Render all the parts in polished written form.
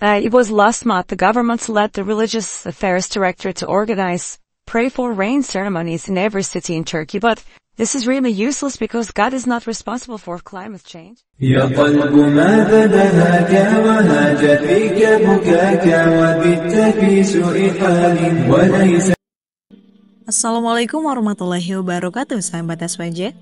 It was last month the government led the Religious Affairs Directorate to organize pray for rain ceremonies in every city in Turkey, but this is really useless because God is not responsible for climate change. يا قلب ما بدهاك وهاج فيك بكاك وبت في سوء حال وليس. Assalamualaikum warahmatullahi wabarakatuh, sahabat SWJ.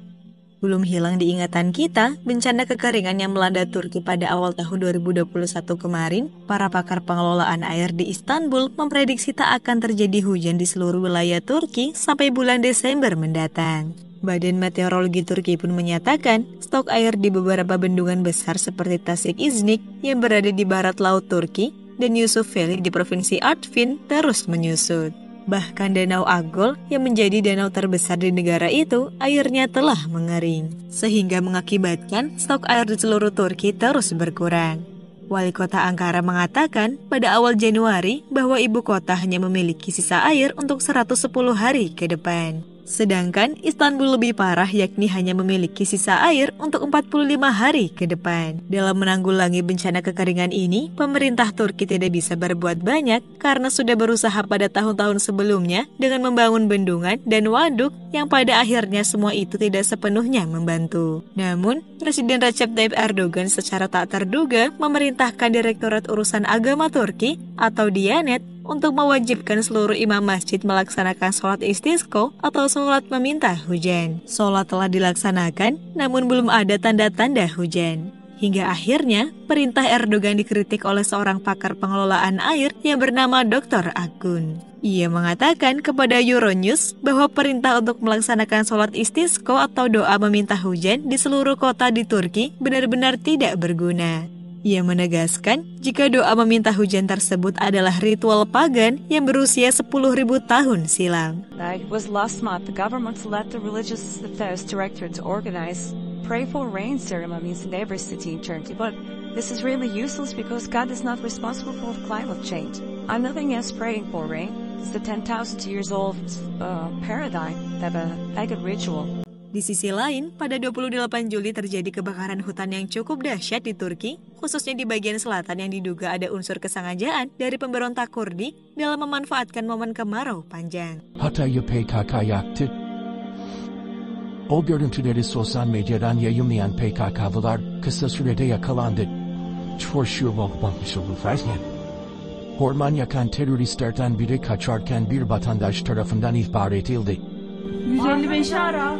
Belum hilang di ingatan kita bencana kekeringan yang melanda Turki pada awal tahun 2021 kemarin. Para pakar pengelolaan air di Istanbul memprediksi tak akan terjadi hujan di seluruh wilayah Turki sampai bulan Desember mendatang. Badan Meteorologi Turki pun menyatakan stok air di beberapa bendungan besar seperti Tasik Iznik yang berada di barat laut Turki dan Yusufeli di provinsi Artvin terus menyusut. Bahkan Danau Agol yang menjadi danau terbesar di negara itu, airnya telah mengering, sehingga mengakibatkan stok air di seluruh Turki terus berkurang. Wali kota Ankara mengatakan pada awal Januari bahwa ibu kota hanya memiliki sisa air untuk 110 hari ke depan. Sedangkan Istanbul lebih parah, yakni hanya memiliki sisa air untuk 45 hari ke depan. Dalam menanggulangi bencana kekeringan ini, pemerintah Turki tidak bisa berbuat banyak karena sudah berusaha pada tahun-tahun sebelumnya dengan membangun bendungan dan waduk yang pada akhirnya semua itu tidak sepenuhnya membantu. Namun, Presiden Recep Tayyip Erdogan secara tak terduga memerintahkan Direktorat Urusan Agama Turki atau Diyanet untuk mewajibkan seluruh imam masjid melaksanakan sholat istisqa atau sholat meminta hujan. Sholat telah dilaksanakan, namun belum ada tanda-tanda hujan. Hingga akhirnya, perintah Erdogan dikritik oleh seorang pakar pengelolaan air yang bernama Dr. Akgun. Ia mengatakan kepada Euronews bahwa perintah untuk melaksanakan sholat istisqa atau doa meminta hujan di seluruh kota di Turki benar-benar tidak berguna. Ia menegaskan jika doa meminta hujan tersebut adalah ritual pagan yang berusia 10.000 tahun silam. It was last month the government led the Religious Affairs Directorate to organize pray for rain ceremonies in every city in Turkey, but this is really useless because God is not responsible for climate change. I'm nothing else praying for rain. It's the 10,000 years old paradigm, that a pagan ritual. Di sisi lain, pada 28 Juli terjadi kebakaran hutan yang cukup dahsyat di Turki, khususnya di bagian selatan yang diduga ada unsur kesengajaan dari pemberontak Kurdi dalam memanfaatkan momen kemarau panjang. Hatay'ı PKK yaktı. O görüntüleri sosyal medyadan yayımlayan PKK'lılar kısa sürede yakalandı. Orman yakan teröristlerden biri kaçarken bir vatandaş tarafından ihbar edildi. 155 ara.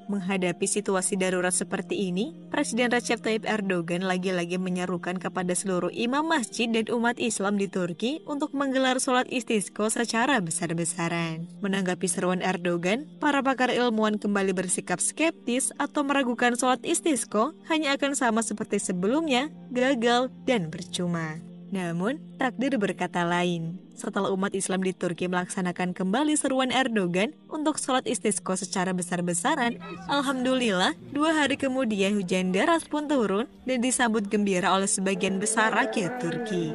Menghadapi situasi darurat seperti ini, Presiden Recep Tayyip Erdogan lagi-lagi menyerukan kepada seluruh imam masjid dan umat Islam di Turki untuk menggelar sholat istisqa secara besar-besaran. Menanggapi seruan Erdogan, para pakar ilmuwan kembali bersikap skeptis atau meragukan sholat istisqa hanya akan sama seperti sebelumnya, gagal dan percuma. Namun, takdir berkata lain. Setelah umat Islam di Turki melaksanakan kembali seruan Erdogan untuk sholat istisqa secara besar-besaran, alhamdulillah 2 hari kemudian hujan deras pun turun dan disambut gembira oleh sebagian besar rakyat Turki.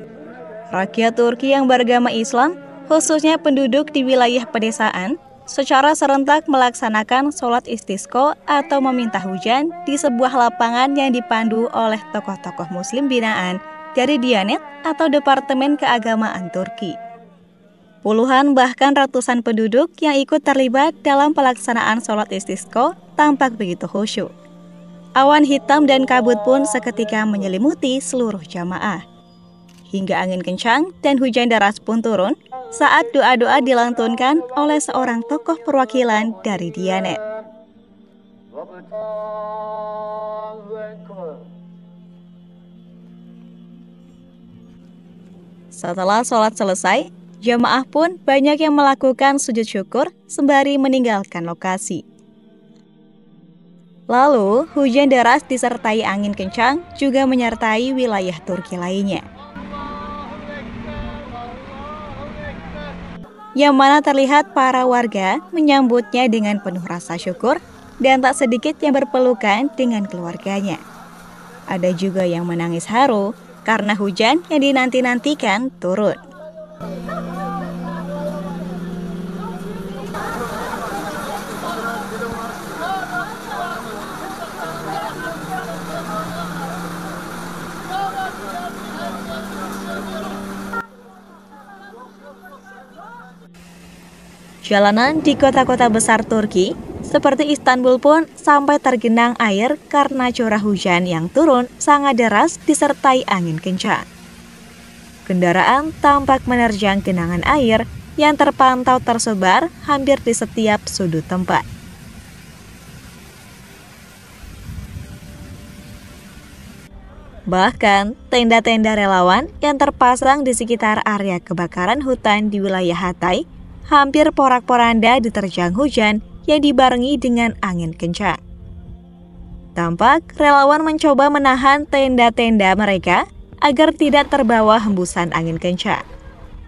Rakyat Turki yang beragama Islam, khususnya penduduk di wilayah pedesaan, secara serentak melaksanakan sholat istisqa atau meminta hujan di sebuah lapangan yang dipandu oleh tokoh-tokoh muslim binaan dari Diyanet atau Departemen Keagamaan Turki. Puluhan bahkan ratusan penduduk yang ikut terlibat dalam pelaksanaan sholat istisqa tampak begitu khusyuk. Awan hitam dan kabut pun seketika menyelimuti seluruh jamaah. Hingga angin kencang dan hujan deras pun turun saat doa-doa dilantunkan oleh seorang tokoh perwakilan dari Diyanet. Setelah sholat selesai, jamaah pun banyak yang melakukan sujud syukur sembari meninggalkan lokasi. Lalu, hujan deras disertai angin kencang juga menyertai wilayah Turki lainnya. Yang mana terlihat para warga menyambutnya dengan penuh rasa syukur dan tak sedikit yang berpelukan dengan keluarganya. Ada juga yang menangis haru karena hujan yang dinanti-nantikan turun. Jalanan di kota-kota besar Turki, seperti Istanbul pun sampai tergenang air karena curah hujan yang turun sangat deras disertai angin kencang. Kendaraan tampak menerjang genangan air yang terpantau tersebar hampir di setiap sudut tempat. Bahkan, tenda-tenda relawan yang terpasang di sekitar area kebakaran hutan di wilayah Hatay hampir porak-poranda diterjang hujan yang dibarengi dengan angin kencang. Tampak relawan mencoba menahan tenda-tenda mereka agar tidak terbawa hembusan angin kencang.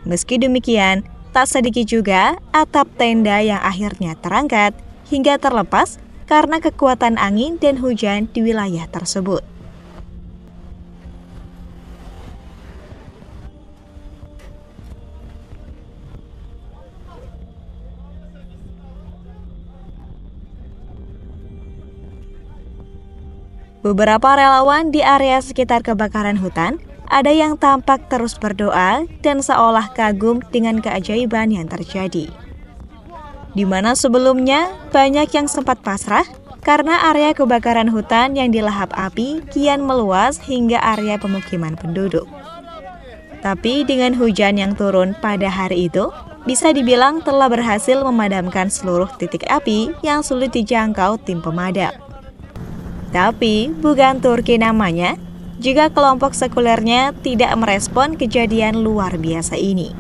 Meski demikian, tak sedikit juga atap tenda yang akhirnya terangkat hingga terlepas karena kekuatan angin dan hujan di wilayah tersebut. Beberapa relawan di area sekitar kebakaran hutan ada yang tampak terus berdoa dan seolah kagum dengan keajaiban yang terjadi. Di mana sebelumnya banyak yang sempat pasrah karena area kebakaran hutan yang dilahap api kian meluas hingga area pemukiman penduduk. Tapi dengan hujan yang turun pada hari itu, bisa dibilang telah berhasil memadamkan seluruh titik api yang sulit dijangkau tim pemadam. Tapi bukan Turki namanya jika kelompok sekulernya tidak merespon kejadian luar biasa ini.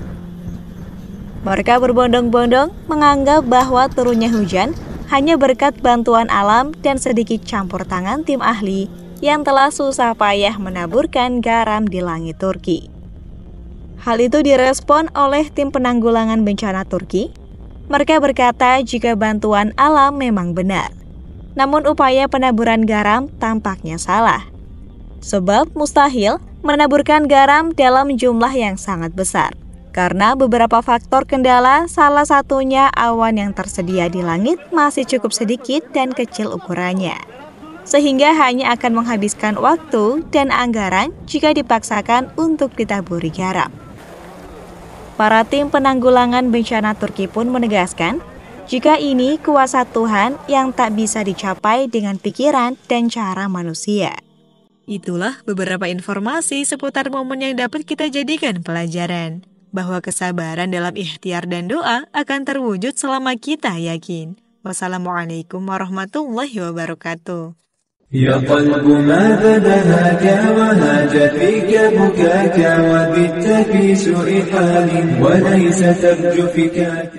Mereka berbondong-bondong menganggap bahwa turunnya hujan hanya berkat bantuan alam dan sedikit campur tangan tim ahli yang telah susah payah menaburkan garam di langit Turki. Hal itu direspon oleh tim penanggulangan bencana Turki. Mereka berkata jika bantuan alam memang benar, namun upaya penaburan garam tampaknya salah. Sebab mustahil menaburkan garam dalam jumlah yang sangat besar. Karena beberapa faktor kendala, salah satunya awan yang tersedia di langit masih cukup sedikit dan kecil ukurannya. Sehingga hanya akan menghabiskan waktu dan anggaran jika dipaksakan untuk ditaburi garam. Para tim penanggulangan bencana Turki pun menegaskan, jika ini kuasa Tuhan yang tak bisa dicapai dengan pikiran dan cara manusia. Itulah beberapa informasi seputar momen yang dapat kita jadikan pelajaran. Bahwa kesabaran dalam ikhtiar dan doa akan terwujud selama kita yakin. Wassalamualaikum warahmatullahi wabarakatuh. يا قلب ما بدهاك وهاج فيك بكاك وبت في سوء حال وليس ترجو فكاك